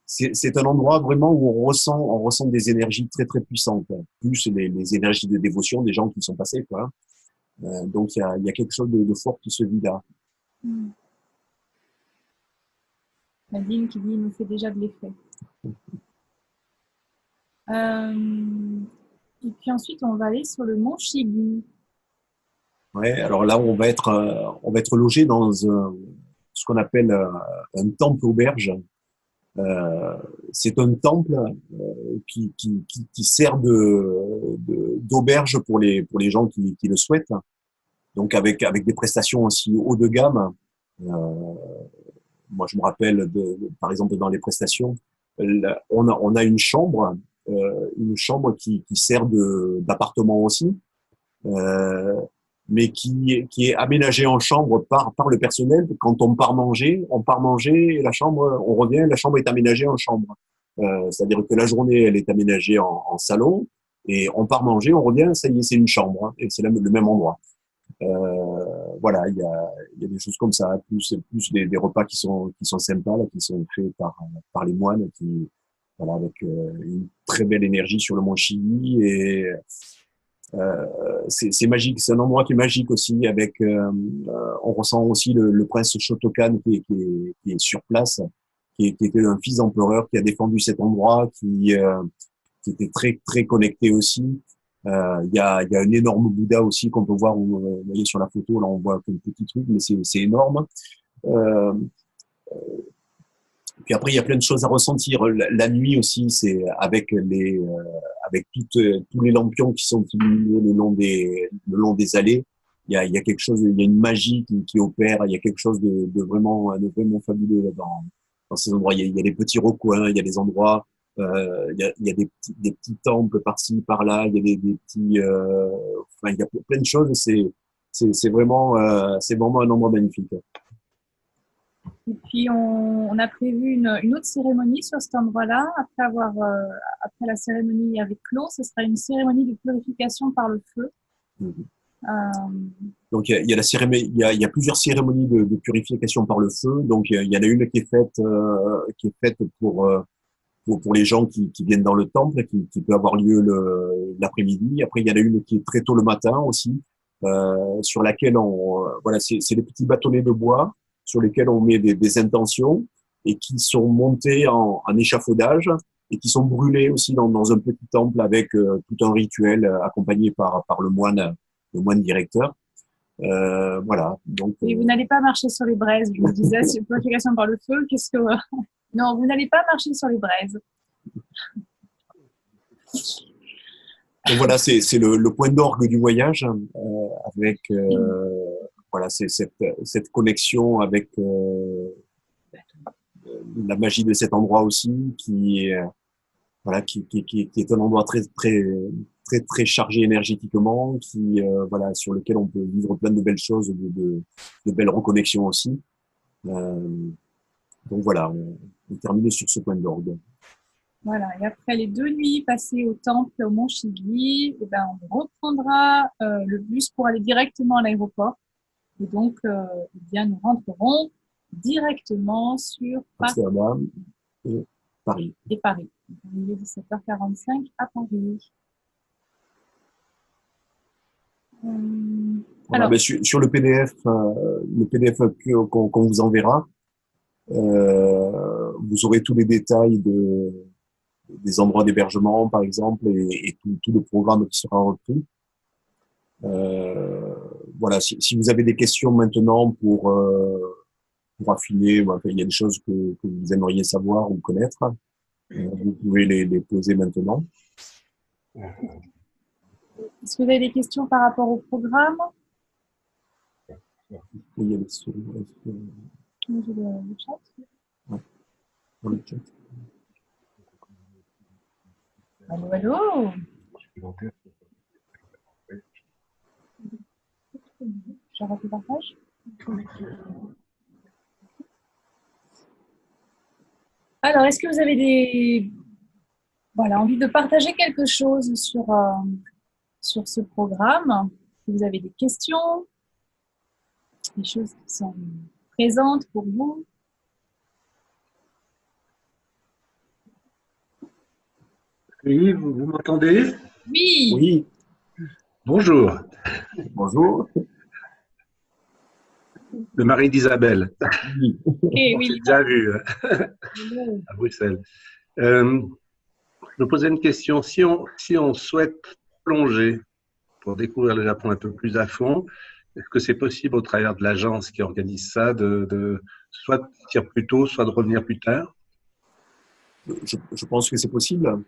C'est un endroit vraiment où on ressent des énergies très très puissantes, plus les énergies de dévotion des gens qui sont passés, quoi. Donc il y a quelque chose de fort qui se vit là. Nadine qui dit il nous fait déjà de l'effet. Et puis ensuite, on va aller sur le mont Shigu. Ouais, alors là, on va être logé dans ce qu'on appelle un temple auberge. C'est un temple qui sert d'auberge pour les gens qui le souhaitent. Donc avec des prestations aussi haut de gamme. Moi, je me rappelle par exemple dans les prestations, on a une chambre qui sert d'appartement aussi. Mais qui est aménagé en chambre par le personnel. Quand on part manger, la chambre, on revient, la chambre est aménagée en chambre. C'est-à-dire que la journée, elle est aménagée en salon, et on part manger, on revient, ça y est, c'est une chambre, hein, et c'est le même endroit. Voilà, il y a des choses comme ça, plus des repas qui sont sympas, là, qui sont faits par les moines, voilà, avec une très belle énergie sur le mont Chili, et c'est magique, c'est un endroit qui est magique aussi, avec on ressent aussi le prince Shotokan qui est sur place, qui était un fils d'empereur, qui a défendu cet endroit, qui était très très connecté aussi. Il y a un énorme Bouddha aussi qu'on peut voir, vous voyez sur la photo, là on voit quelques petits trucs, mais c'est énorme. Puis après, il y a plein de choses à ressentir. La nuit aussi, c'est avec tous les lampions qui sont illuminés le long des allées. Il y a quelque chose, il y a une magie qui opère. Il y a quelque chose de vraiment fabuleux dans ces endroits. Il y a des petits recoins, il y a des endroits, il y a des petits temples par-ci, par-là. Il y a des petits, enfin, il y a plein de choses. C'est vraiment un endroit magnifique. Et puis, on a prévu une autre cérémonie sur cet endroit-là. Après la cérémonie avec l'eau, ce sera une cérémonie de purification par le feu. Donc, il y a plusieurs cérémonies de purification par le feu. Donc, il y en a une qui est faite pour les gens qui viennent dans le temple, qui peut avoir lieu l'après-midi. Après, il y en a une qui est très tôt le matin aussi, sur laquelle voilà, c'est des petits bâtonnets de bois sur lesquels on met des intentions, et qui sont montés en échafaudage, et qui sont brûlés aussi dans un petit temple avec tout un rituel accompagné par le moine directeur. Voilà. Donc, et vous n'allez pas marcher sur les braises, je vous disais, c'est une purification par le feu. Qu'est-ce que non, vous n'allez pas marcher sur les braises. Donc voilà, c'est le point d'orgue du voyage, avec voilà, c'est cette connexion avec la magie de cet endroit aussi, qui est voilà, qui est un endroit très chargé énergétiquement, voilà, sur lequel on peut vivre plein de belles choses, de belles reconnexions aussi. Euh, donc voilà, on termine sur ce point d'orgue. Voilà, et après les 2 nuits passées au temple au Mont Chigi, eh ben, on reprendra le bus pour aller directement à l'aéroport. Et donc, eh bien, nous rentrerons directement sur Amsterdam et Paris. Et Paris. Il est 17h45 à Paris. Voilà, Alors, mais sur le PDF qu'on vous enverra, vous aurez tous les détails des endroits d'hébergement, par exemple, et tout le programme qui sera repris. Voilà, si vous avez des questions maintenant pour affiner, enfin, il y a des choses que vous aimeriez savoir ou connaître, vous pouvez les poser maintenant. est-ce que vous avez des questions par rapport au programme? Il y a Le chat. Ouais, dans le chat. Allô, allô. J'arrête le partage. Alors, est-ce que vous avez envie de partager quelque chose sur ce programme? Est-ce que vous avez des questions? Des choses qui sont présentes pour vous? Oui, vous m'entendez? Oui. Oui. Bonjour. Bonjour. Le mari d'Isabelle. Oui. Okay, On oui. s'est déjà vu à Bruxelles. Je me posais une question. Si on souhaite plonger pour découvrir le Japon un peu plus à fond, est-ce que c'est possible au travers de l'agence qui organise ça de soit de partir plus tôt, soit de revenir plus tard? Je pense que c'est possible.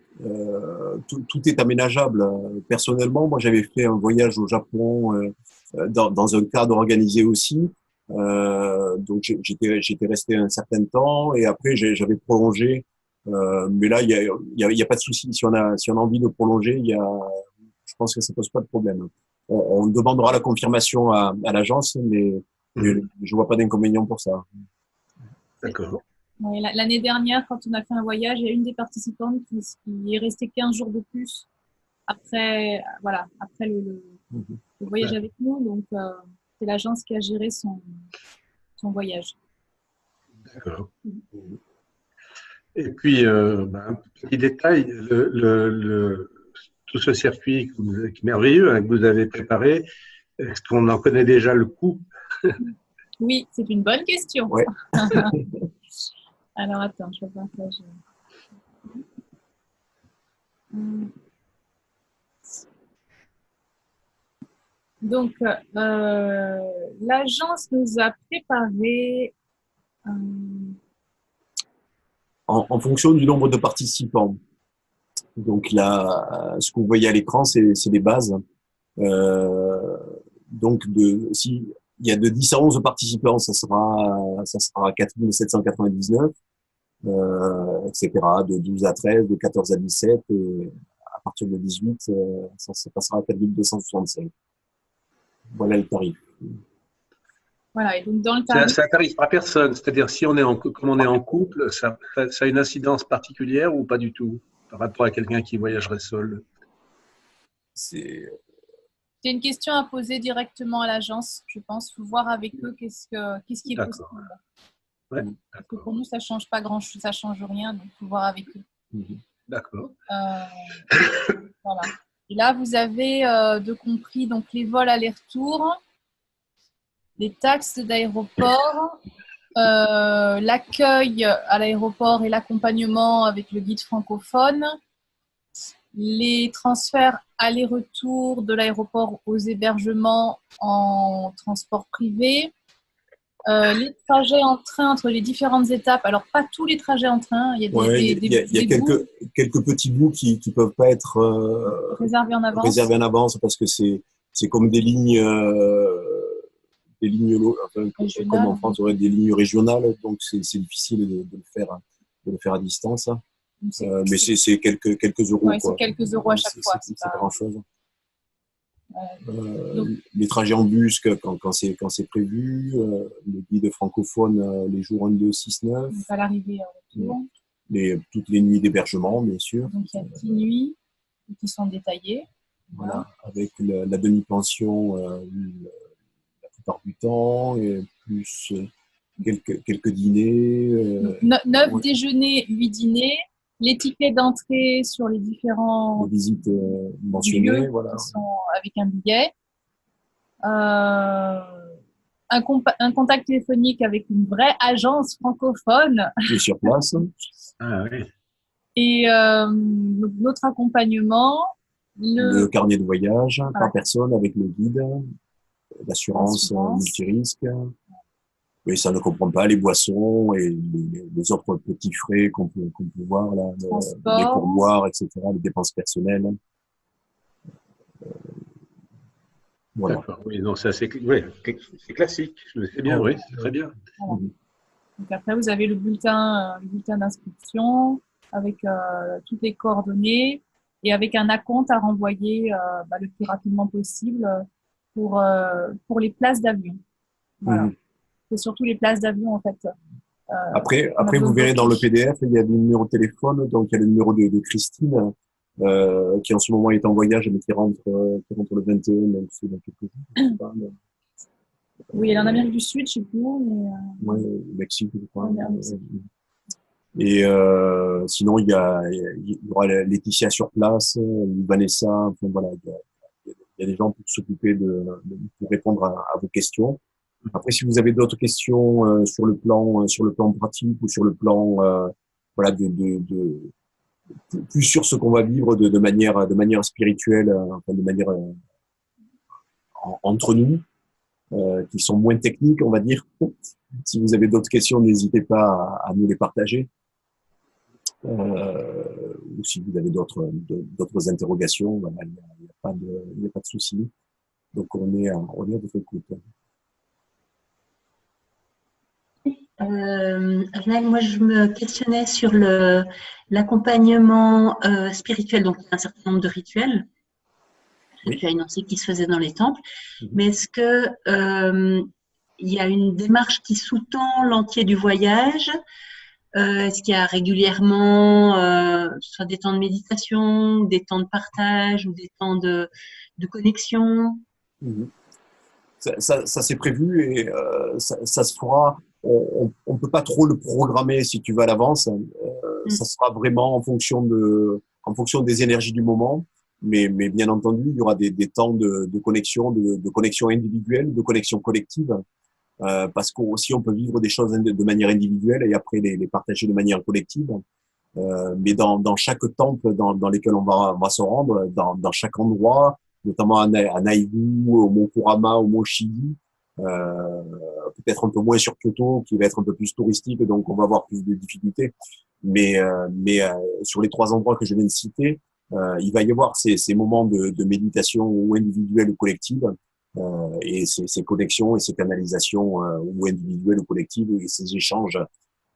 Tout est aménageable. Personnellement, moi, j'avais fait un voyage au Japon dans un cadre organisé aussi. Donc, j'étais resté un certain temps et après, j'avais prolongé. Mais là, il y a pas de souci. Si on a envie de prolonger, je pense que ça pose pas de problème. On demandera la confirmation à l'agence, mais je vois pas d'inconvénient pour ça. D'accord. Oui, l'année dernière, quand on a fait un voyage, il y a une des participantes qui est restée 15 jours de plus après le voyage avec nous. Donc, c'est l'agence qui a géré son voyage. D'accord. Et puis, un petit détail, tout ce circuit qui est merveilleux, hein, que vous avez préparé, est-ce qu'on en connaît déjà le coût? Oui, c'est une bonne question. Ouais. Alors, attends, je vais partager. Donc, l'agence nous a préparé. En fonction du nombre de participants. Donc là, ce que vous voyez à l'écran, c'est les bases. Donc si il y a de 10 à 11 participants, ça sera 4 799, etc. De 12 à 13, de 14 à 17, et à partir de 18, ça passera à 4 265. Voilà le tarif. Voilà, et donc dans le tarif. C'est un tarif par personne, c'est-à-dire si comme on est en couple, ça a une incidence particulière ou pas du tout par rapport à quelqu'un qui voyagerait seul? C'est une question à poser directement à l'agence, je pense. Il faut voir avec eux qu'est-ce qui est possible. Ouais, parce que pour nous, ça ne change pas grand-chose, ça ne change rien, donc il faut voir avec eux. D'accord. Voilà. Et là, vous avez de compris donc, les vols aller-retour, les taxes d'aéroport, l'accueil à l'aéroport et l'accompagnement avec le guide francophone, les transferts aller-retour de l'aéroport aux hébergements en transport privé, les trajets en train entre les différentes étapes. Alors, pas tous les trajets en train. Il y a quelques petits bouts qui peuvent pas être réservés en avance parce que c'est comme des lignes comme en France, il y aurait des lignes régionales, donc c'est difficile de le faire à distance. Mais c'est quelques euros. Ouais, c'est quelques euros à chaque fois. C'est pas grand-chose. Les trajets en bus, quand c'est prévu, le guide francophone, les jours 1, 2, 6, 9. Donc à l'arrivée et au retour. Toutes les nuits d'hébergement, bien sûr. Donc il y a 10 nuits qui sont détaillées. Voilà, avec la demi-pension la plupart du temps, et plus quelques dîners. 9 déjeuners, 8 dîners. Les tickets d'entrée sur les différents visites mentionnées, voilà. Qui sont avec un billet. Un contact téléphonique avec une vraie agence francophone. Qui est sur place. Ah oui. Et notre accompagnement. Le carnet de voyage par personne avec le guide, l'assurance multirisque. Oui, ça ne comprend pas les boissons et les autres petits frais qu'on peut voir là, les pourboires, etc., les dépenses personnelles. Voilà. D'accord. Oui, non, c'est classique. C'est bien, oui, c'est très bien. Voilà. Donc après, vous avez le bulletin d'inscription avec toutes les coordonnées et avec un acompte à renvoyer le plus rapidement possible pour les places d'avion. Voilà. C'est surtout les places d'avion, en fait. Après vous verrez dans le PDF, il y a des numéros de téléphone. Donc, il y a le numéro de Christine, qui en ce moment est en voyage, mais qui rentre le 21, donc c'est dans quelques jours. Oui, elle est en Amérique du Sud, je ne sais plus où. Oui, au Mexique, je crois. Et sinon, il y aura Laetitia sur place, Vanessa, enfin, voilà, il y a des gens pour s'occuper pour répondre à vos questions. Après, si vous avez d'autres questions sur le plan pratique ou sur le plan voilà plus sur ce qu'on va vivre de manière spirituelle, enfin de manière entre nous, qui sont moins techniques, on va dire. Si vous avez d'autres questions, n'hésitez pas à nous les partager. Ou si vous avez d'autres interrogations, voilà, il n'y a pas de souci. Donc on est à votre écoute. Moi, je me questionnais sur l'accompagnement spirituel. Donc, il y a un certain nombre de rituels énoncés qui se faisaient dans les temples. Mais est-ce que il y a une démarche qui sous-tend l'entier du voyage? Est-ce qu'il y a régulièrement soit des temps de méditation, des temps de partage ou des temps de connexion? Ça c'est prévu et ça se fera. On peut pas trop le programmer si tu veux à l'avance. Ça sera vraiment en fonction des énergies du moment. Mais bien entendu, il y aura des temps de connexion, de connexion individuelle, de connexion collective. Parce qu'aussi on peut vivre des choses de manière individuelle et après les partager de manière collective. Mais dans chaque temple dans lesquels on va se rendre, dans chaque endroit, notamment à Naïgu, au Mont Kurama, au Mont Shigi, peut-être un peu moins sur Kyoto, qui va être un peu plus touristique, donc on va avoir plus de difficultés. Mais sur les 3 endroits que je viens de citer, il va y avoir ces moments de méditation ou individuelle ou collective, et ces connexions et ces canalisations ou individuelles ou collectives et ces échanges.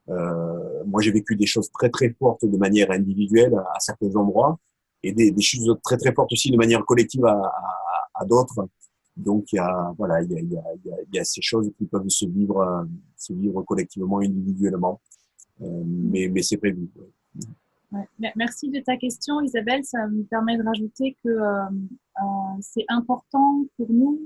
Moi, j'ai vécu des choses très très fortes de manière individuelle à certains endroits et des choses très très fortes aussi de manière collective à d'autres. Donc il y a ces choses qui peuvent se vivre collectivement, individuellement, mais c'est prévu. Ouais. Merci de ta question, Isabelle. Ça me permet de rajouter que c'est important pour nous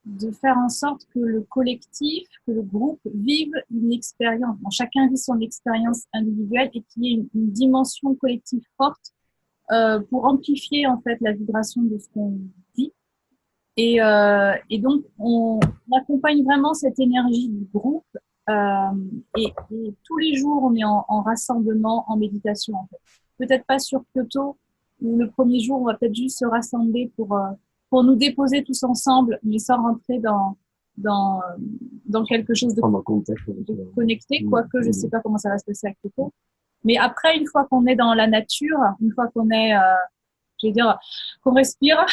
de faire en sorte que le collectif, que le groupe vive une expérience. Bon, chacun vit son expérience individuelle et qu'il y ait une dimension collective forte pour amplifier en fait la vibration de ce qu'on vit. Et donc, on accompagne vraiment cette énergie du groupe. Et tous les jours, on est en rassemblement, en méditation. En fait. Peut-être pas sur Kyoto, où le premier jour, on va peut-être juste se rassembler pour nous déposer tous ensemble, mais sans rentrer dans quelque chose de connecté, quoique je ne sais pas comment ça va se passer à Kyoto. Mais après, une fois qu'on est dans la nature, une fois qu'on est, je vais dire, qu'on respire,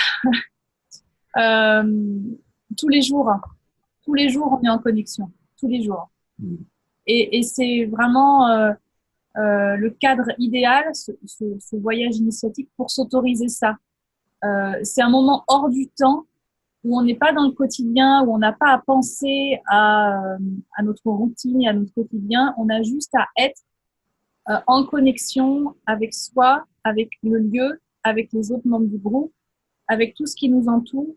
tous les jours, on est en connexion. Tous les jours. Et c'est vraiment le cadre idéal, ce voyage initiatique pour s'autoriser ça. C'est un moment hors du temps où on n'est pas dans le quotidien, où on n'a pas à penser à notre routine et à notre quotidien. On a juste à être en connexion avec soi, avec le lieu, avec les autres membres du groupe, avec tout ce qui nous entoure.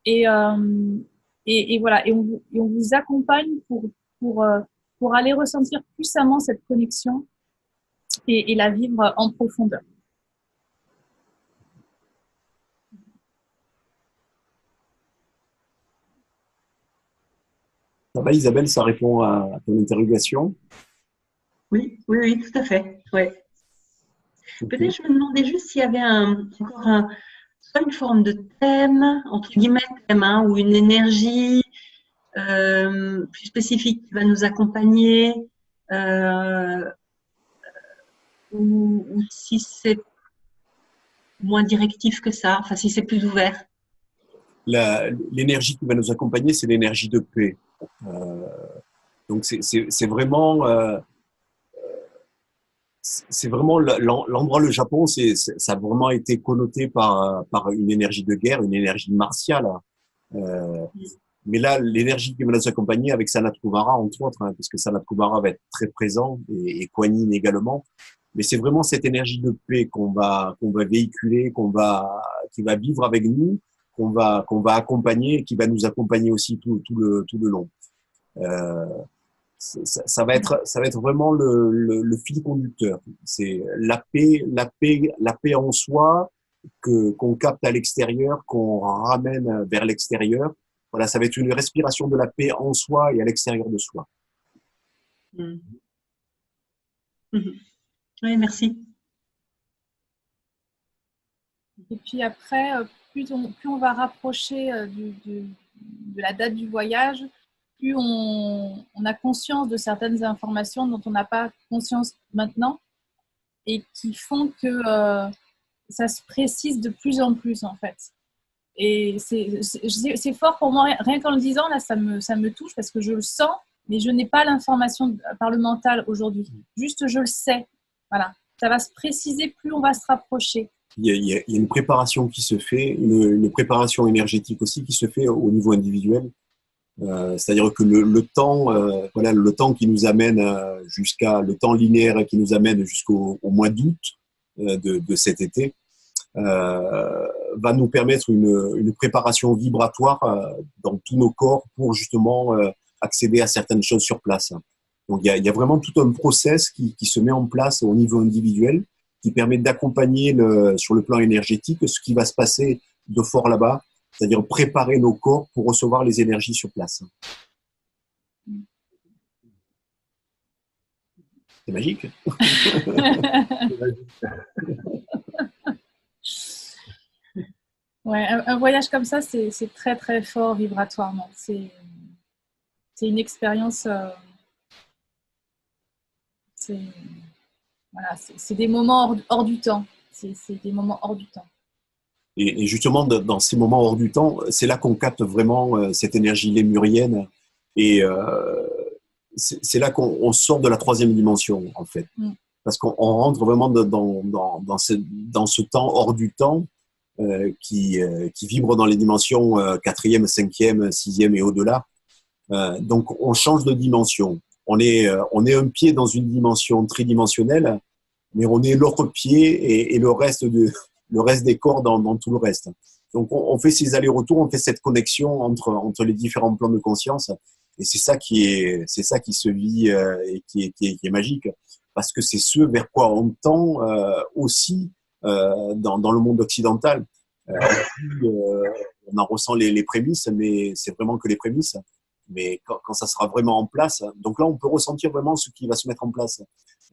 Et voilà. Et on vous accompagne pour aller ressentir puissamment cette connexion et la vivre en profondeur. Ça va, Isabelle, ça répond à ton interrogation? Oui, oui, oui, tout à fait. Ouais. Peut-être je me demandais juste s'il y avait encore soit une forme de thème, entre guillemets thème, hein, ou une énergie plus spécifique qui va nous accompagner, ou si c'est moins directif que ça, enfin si c'est plus ouvert. L'énergie qui va nous accompagner, c'est l'énergie de paix. Donc c'est vraiment l'endroit, le Japon, ça a vraiment été connoté par une énergie de guerre, une énergie martiale. Mais là, l'énergie qui va nous accompagner avec Sanat Kumara, entre autres, hein, parce que Sanat Kumara va être très présent et Kuan Yin également. Mais c'est vraiment cette énergie de paix qu'on va véhiculer, qui va vivre avec nous, qu'on va accompagner, et qui va nous accompagner aussi tout le long. Ça va être vraiment le fil conducteur. C'est la paix en soi qu'on capte à l'extérieur, qu'on ramène vers l'extérieur. Voilà, ça va être une respiration de la paix en soi et à l'extérieur de soi. Mmh. Mmh. Oui, merci. Et puis après, plus on va rapprocher de la date du voyage, plus on a conscience de certaines informations dont on n'a pas conscience maintenant et qui font que ça se précise de plus en plus en fait. Et c'est fort pour moi, rien qu'en le disant, là, ça me touche parce que je le sens, mais je n'ai pas l'information par le mental aujourd'hui. Juste, je le sais. Voilà. Ça va se préciser, plus on va se rapprocher. Il y a une préparation qui se fait, une préparation énergétique aussi qui se fait au niveau individuel. C'est-à-dire que le temps, voilà, le temps qui nous amène le temps linéaire qui nous amène jusqu'au mois d'août de cet été, va nous permettre une préparation vibratoire dans tous nos corps pour justement accéder à certaines choses sur place. Donc il y a vraiment tout un process qui se met en place au niveau individuel, qui permet d'accompagner sur le plan énergétique ce qui va se passer de fort là-bas, c'est-à-dire préparer nos corps pour recevoir les énergies sur place. C'est magique. Ouais, un voyage comme ça, c'est très très fort vibratoirement. C'est une expérience. C'est des moments hors du temps. C'est des moments hors du temps. Et justement, dans ces moments hors du temps, c'est là qu'on capte vraiment cette énergie lémurienne. Et c'est là qu'on sort de la troisième dimension, en fait. Parce qu'on rentre vraiment dans ce temps hors du temps qui vibre dans les dimensions quatrième, cinquième, sixième et au-delà. Donc, on change de dimension. On est un pied dans une dimension tridimensionnelle, mais on est l'autre pied et le reste des corps dans tout le reste. Donc, on fait ces allers-retours, on fait cette connexion entre les différents plans de conscience. Et c'est ça qui se vit et qui est magique. Parce que c'est ce vers quoi on tend aussi dans le monde occidental. On en ressent les prémices, mais c'est vraiment que les prémices. Mais quand ça sera vraiment en place, donc là, on peut ressentir vraiment ce qui va se mettre en place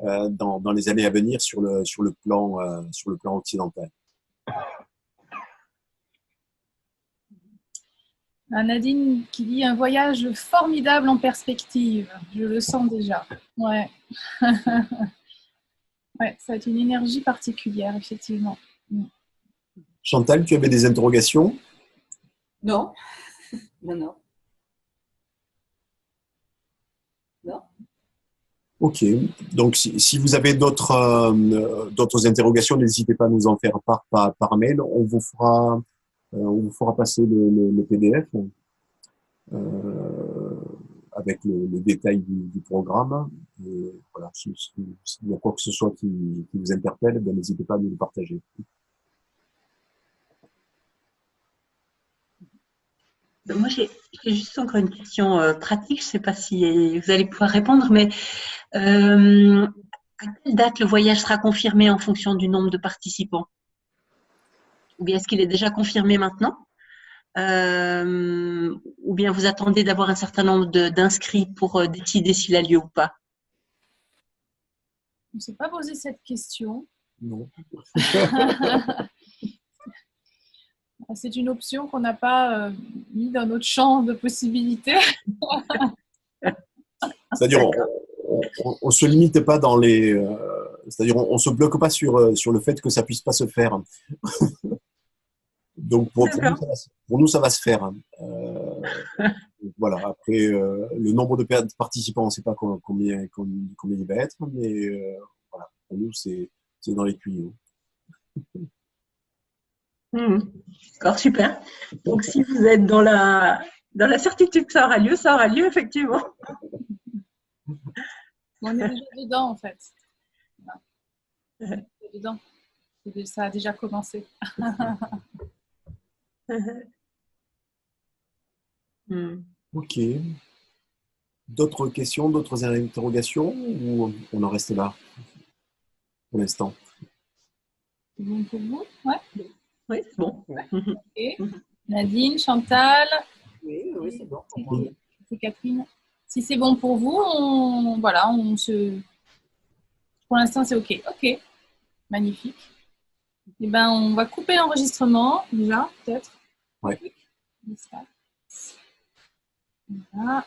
dans les années à venir sur le plan occidental. Nadine qui dit un voyage formidable en perspective. Je le sens déjà. Ouais. Ouais, ça a été une énergie particulière, effectivement. Chantal, tu avais des interrogations? Non. Non. Ok. Donc, si vous avez d'autres interrogations, n'hésitez pas à nous en faire part par mail. On vous fera passer le PDF avec le détail du programme. Et voilà, s'il y a quoi que ce soit qui vous interpelle, ben, n'hésitez pas à nous le partager. Moi, j'ai juste encore une question pratique. Je ne sais pas si vous allez pouvoir répondre, mais à quelle date le voyage sera confirmé en fonction du nombre de participants? Ou bien est-ce qu'il est déjà confirmé maintenant? Ou bien vous attendez d'avoir un certain nombre d'inscrits pour décider s'il a lieu ou pas? On ne s'est pas posé cette question. Non. C'est une option qu'on n'a pas mis dans notre champ de possibilités. C'est-à-dire, on se limite pas dans les, c'est-à-dire, on se bloque pas sur le fait que ça puisse pas se faire. Donc pour nous, ça va se faire. Voilà. Après, le nombre de participants, on ne sait pas combien il va être, mais voilà. Pour nous, c'est dans les tuyaux. D'accord, super. Donc, si vous êtes dans la certitude que ça aura lieu, effectivement. On est déjà dedans, en fait. On est dedans. Ça a déjà commencé. Ok. D'autres questions, d'autres interrogations ou on en reste là pour l'instant? C'est bon pour vous? Ouais. Oui, c'est bon. Okay. Nadine, Chantal. Oui, c'est bon. C'est Catherine. Si c'est bon pour vous, pour l'instant, c'est OK. OK. Magnifique. Eh ben, on va couper l'enregistrement, déjà, peut-être. Ouais. Voilà.